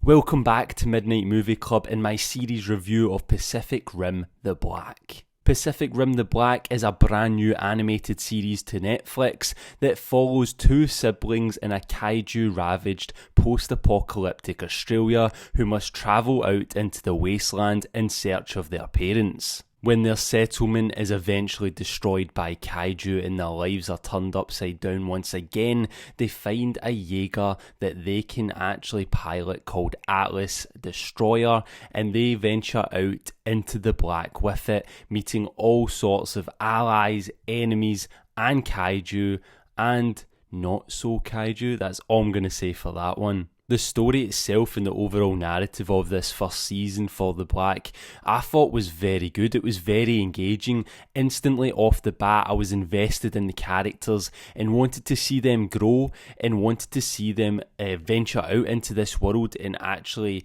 Welcome back to Midnight Movie Club and my series review of Pacific Rim The Black. Pacific Rim The Black is a brand new animated series to Netflix that follows two siblings in a kaiju-ravaged post-apocalyptic Australia who must travel out into the wasteland in search of their parents. When their settlement is eventually destroyed by kaiju and their lives are turned upside down once again, they find a Jaeger that they can actually pilot called Atlas Destroyer, and they venture out into the black with it, meeting all sorts of allies, enemies, and kaiju, and not so kaiju. That's all I'm going to say for that one. The story itself and the overall narrative of this first season for The Black, I thought was very good. It was very engaging. Instantly off the bat, I was invested in the characters and wanted to see them grow and wanted to see them venture out into this world and actually,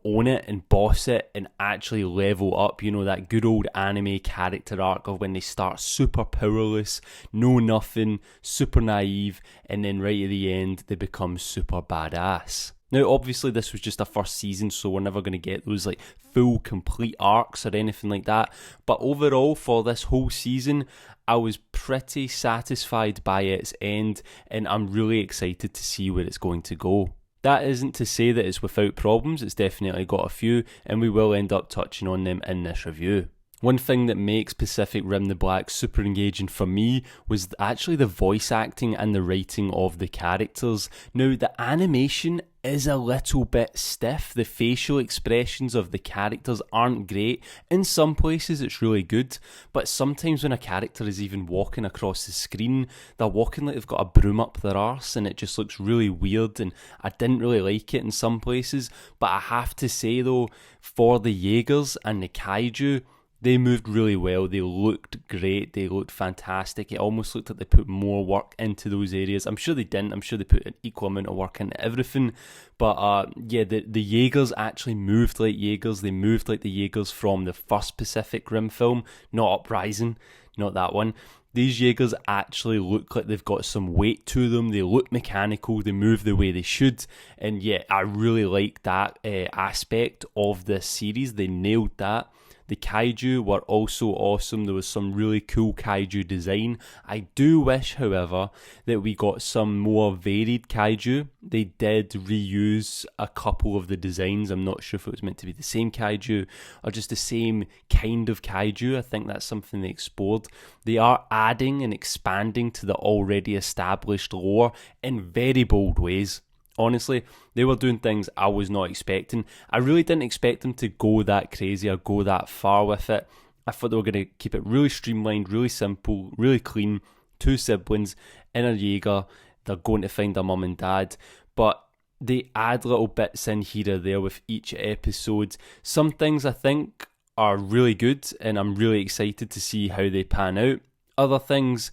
own it and boss it and actually level up, that good old anime character arc of when they start super powerless, know nothing, super naive, and then right at the end, they become super badass. Now, obviously, this was just a first season, so we're never going to get those full, complete arcs or anything like that. But overall, for this whole season, I was pretty satisfied by its end, and I'm really excited to see where it's going to go. That isn't to say that it's without problems, it's definitely got a few, and we will end up touching on them in this review. One thing that makes Pacific Rim The Black super engaging for me was actually the voice acting and the writing of the characters. Now, the animation is a little bit stiff. The facial expressions of the characters aren't great. In some places it's really good, but sometimes when a character is even walking across the screen, they're walking like they've got a broom up their arse and it just looks really weird, and I didn't really like it in some places. But I have to say though, for the Jaegers and the Kaiju, they moved really well. They looked great. They looked fantastic. It almost looked like they put more work into those areas. I'm sure they didn't. I'm sure they put an equal amount of work into everything. But the Jaegers actually moved like Jaegers. They moved like the Jaegers from the first Pacific Rim film, not Uprising, not that one. These Jaegers actually look like they've got some weight to them. They look mechanical. They move the way they should. And yeah, I really like that aspect of this series. They nailed that. The kaiju were also awesome. There was some really cool kaiju design. I do wish, however, that we got some more varied kaiju. They did reuse a couple of the designs. I'm not sure if it was meant to be the same kaiju or just the same kind of kaiju. I think that's something they explored. They are adding and expanding to the already established lore in very bold ways. Honestly, they were doing things I was not expecting. I really didn't expect them to go that crazy or go that far with it. I thought they were going to keep it really streamlined, really simple, really clean. Two siblings in a Jaeger. They're going to find their mum and dad. But they add little bits in here or there with each episode. Some things I think are really good and I'm really excited to see how they pan out. Other things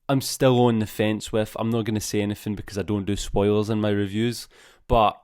I'm still on the fence with. I'm not going to say anything because I don't do spoilers in my reviews, but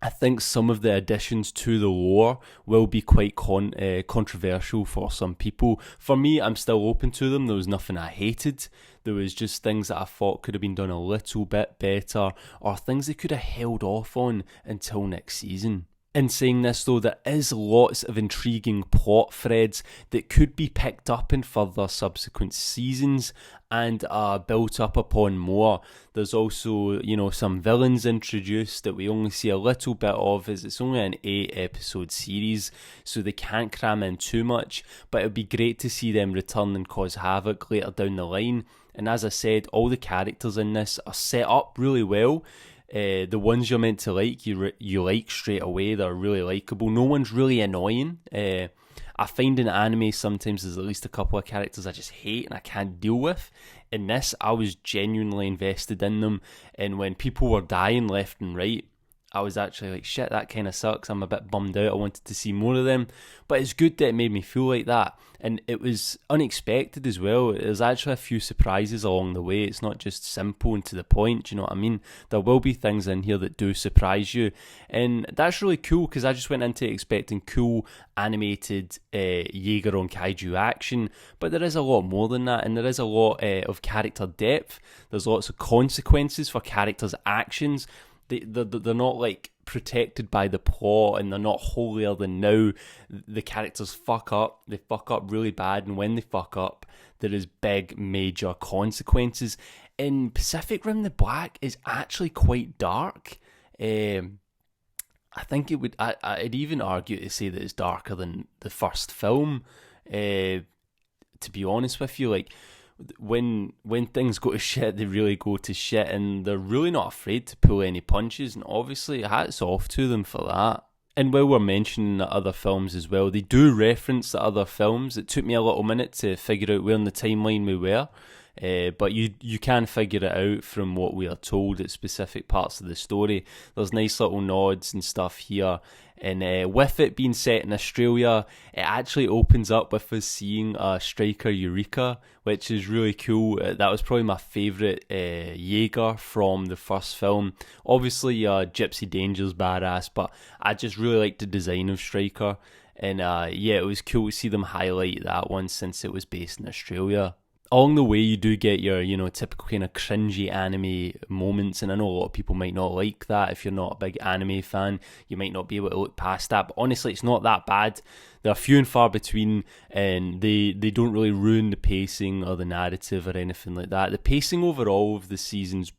I think some of the additions to the lore will be quite controversial for some people. For me, I'm still open to them. There was nothing I hated. There was just things that I thought could have been done a little bit better, or things they could have held off on until next season. In saying this though, there is lots of intriguing plot threads that could be picked up in further subsequent seasons and built up upon more. There's also, some villains introduced that we only see a little bit of, as it's only an 8-episode series, so they can't cram in too much, but it would be great to see them return and cause havoc later down the line. And as I said, all the characters in this are set up really well. The ones you're meant to like, you like straight away. They're really likeable. No one's really annoying. I find in anime sometimes there's at least a couple of characters I just hate and I can't deal with. In this, I was genuinely invested in them. And when people were dying left and right, I was actually like, shit, that kind of sucks. I'm a bit bummed out. I wanted to see more of them. But it's good that it made me feel like that. And it was unexpected as well. There's actually a few surprises along the way. It's not just simple and to the point, you know what I mean? There will be things in here that do surprise you. And that's really cool because I just went into expecting cool animated Jaeger on Kaiju action. But there is a lot more than that. And there is a lot of character depth. There's lots of consequences for characters' actions. They're not like protected by the plot and they're not holier than now. The characters fuck up. They fuck up really bad, and when they fuck up, there is big, major consequences. In Pacific Rim: The Black is actually quite dark. I think I'd even argue to say that it's darker than the first film. To be honest with you, like, when things go to shit, they really go to shit, and they're really not afraid to pull any punches, and obviously hats off to them for that. And while we're mentioning the other films as well, they do reference the other films. It took me a little minute to figure out where in the timeline we were, but you can figure it out from what we are told at specific parts of the story. There's nice little nods and stuff here. And with it being set in Australia, it actually opens up with us seeing Striker Eureka, which is really cool. That was probably my favourite Jaeger from the first film. Obviously, Gypsy Danger's badass, but I just really liked the design of Striker. And yeah, it was cool to see them highlight that one since it was based in Australia. Along the way, you do get your, typical kind of cringy anime moments, and I know a lot of people might not like that. If you're not a big anime fan, you might not be able to look past that, but honestly, it's not that bad. They're few and far between, and they don't really ruin the pacing or the narrative or anything like that. The pacing overall of the seasons,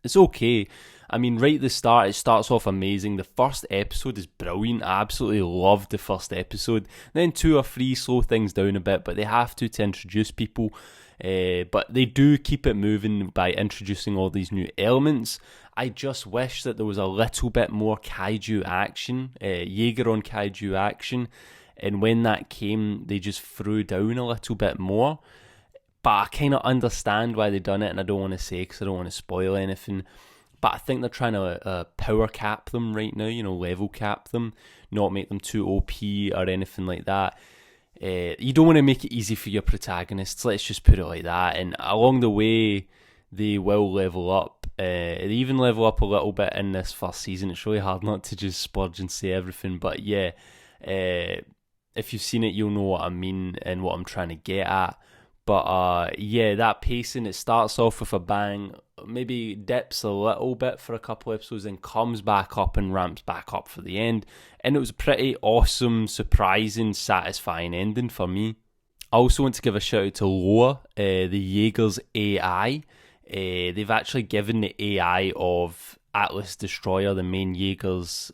it's okay. I mean, right at the start, it starts off amazing. The first episode is brilliant. I absolutely loved the first episode. Then 2 or 3 slow things down a bit, but they have to introduce people. But they do keep it moving by introducing all these new elements. I just wish that there was a little bit more kaiju action, Jaeger on kaiju action, and when that came, they just threw down a little bit more. But I kind of understand why they done it, and I don't want to say because I don't want to spoil anything. But I think they're trying to power cap them right now, level cap them, not make them too OP or anything like that. You don't want to make it easy for your protagonists, let's just put it like that. And along the way, they will level up. They even level up a little bit in this first season. It's really hard not to just splurge and say everything. But yeah, if you've seen it, you'll know what I mean and what I'm trying to get at. But yeah, that pacing, it starts off with a bang, maybe dips a little bit for a couple episodes, then comes back up and ramps back up for the end. And it was a pretty awesome, surprising, satisfying ending for me. I also want to give a shout out to Loa, the Jaeger's AI. They've actually given the AI of Atlas Destroyer, the main Jaeger's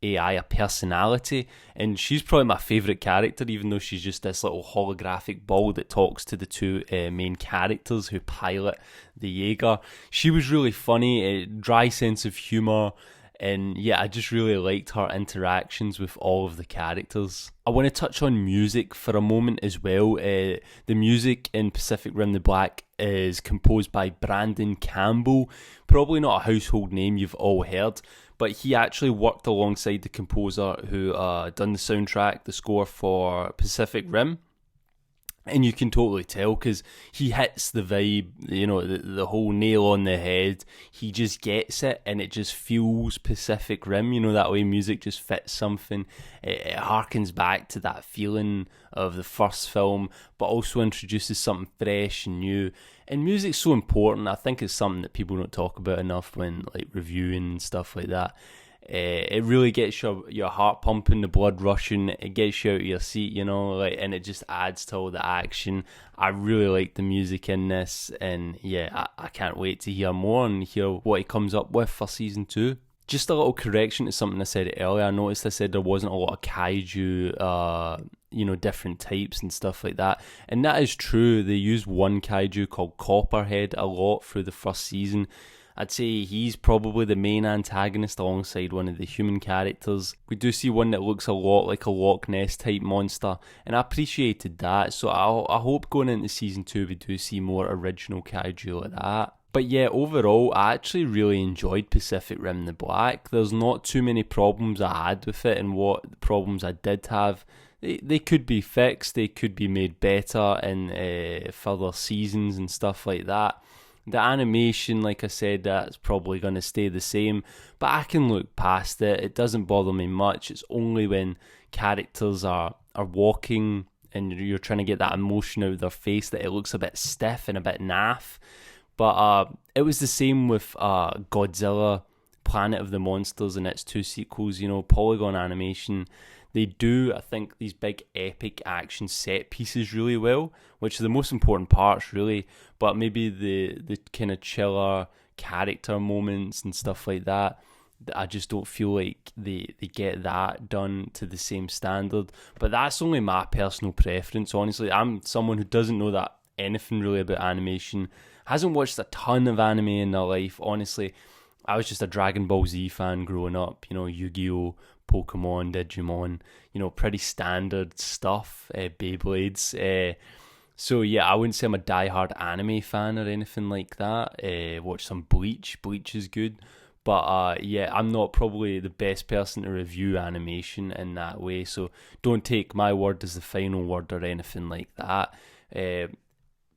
AI, a personality, and she's probably my favourite character, even though she's just this little holographic ball that talks to the 2 main characters who pilot the Jaeger. She was really funny, a dry sense of humour, and yeah, I just really liked her interactions with all of the characters. I want to touch on music for a moment as well. The music in Pacific Rim: The Black is composed by Brandon Campbell, probably not a household name you've all heard, but he actually worked alongside the composer who done the soundtrack, the score for Pacific Rim. And you can totally tell because he hits the vibe, the whole nail on the head. He just gets it and it just feels Pacific Rim, that way music just fits something. It harkens back to that feeling of the first film, but also introduces something fresh and new. And music's so important. I think it's something that people don't talk about enough when reviewing and stuff like that. It really gets your heart pumping, the blood rushing. It gets you out of your seat, and it just adds to all the action. I really like the music in this, and yeah, I can't wait to hear more and hear what he comes up with for season 2. Just a little correction to something I said earlier. I noticed I said there wasn't a lot of kaiju, different types and stuff like that. And that is true. They used one kaiju called Copperhead a lot through the first season. I'd say he's probably the main antagonist alongside one of the human characters. We do see one that looks a lot like a Loch Ness type monster, and I appreciated that. So I hope going into season 2 we do see more original kaiju like that. But yeah, overall, I actually really enjoyed Pacific Rim: The Black. There's not too many problems I had with it, and what problems I did have, they could be fixed, they could be made better in further seasons and stuff like that. The animation, like I said, that's probably going to stay the same, but I can look past it. It doesn't bother me much. It's only when characters are walking and you're trying to get that emotion out of their face that it looks a bit stiff and a bit naff. But it was the same with Godzilla Planet of the Monsters and its 2 sequels, you know, Polygon animation. They do, I think, these big epic action set pieces really well, which are the most important parts, really. But maybe the kind of chiller character moments and stuff like that, I just don't feel like they get that done to the same standard. But that's only my personal preference, honestly. I'm someone who doesn't know that anything really about animation, hasn't watched a ton of anime in their life, honestly. I was just a Dragon Ball Z fan growing up, you know, Yu-Gi-Oh!, Pokemon, Digimon, you know, pretty standard stuff, Beyblades. So yeah, I wouldn't say I'm a diehard anime fan or anything like that. Watch some Bleach. Bleach is good. But yeah, I'm not probably the best person to review animation in that way. So don't take my word as the final word or anything like that.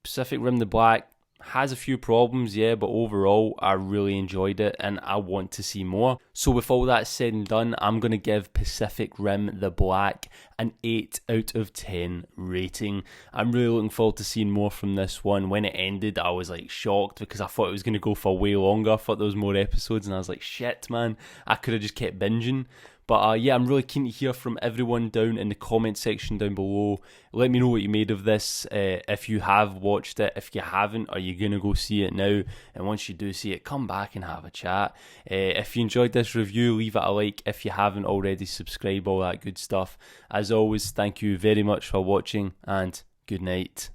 Pacific Rim the Black has a few problems, yeah, but overall I really enjoyed it and I want to see more. So with all that said and done, I'm going to give Pacific Rim the Black an 8 out of 10 rating. I'm really looking forward to seeing more from this one. When it ended, I was like shocked because I thought it was going to go for way longer. I thought there was more episodes and I was like, shit man, I could have just kept binging. But yeah, I'm really keen to hear from everyone down in the comment section down below. Let me know what you made of this. If you have watched it, if you haven't, are you going to go see it now? And once you do see it, come back and have a chat. If you enjoyed this review, leave it a like. If you haven't already, subscribe, all that good stuff. As always, thank you very much for watching and good night.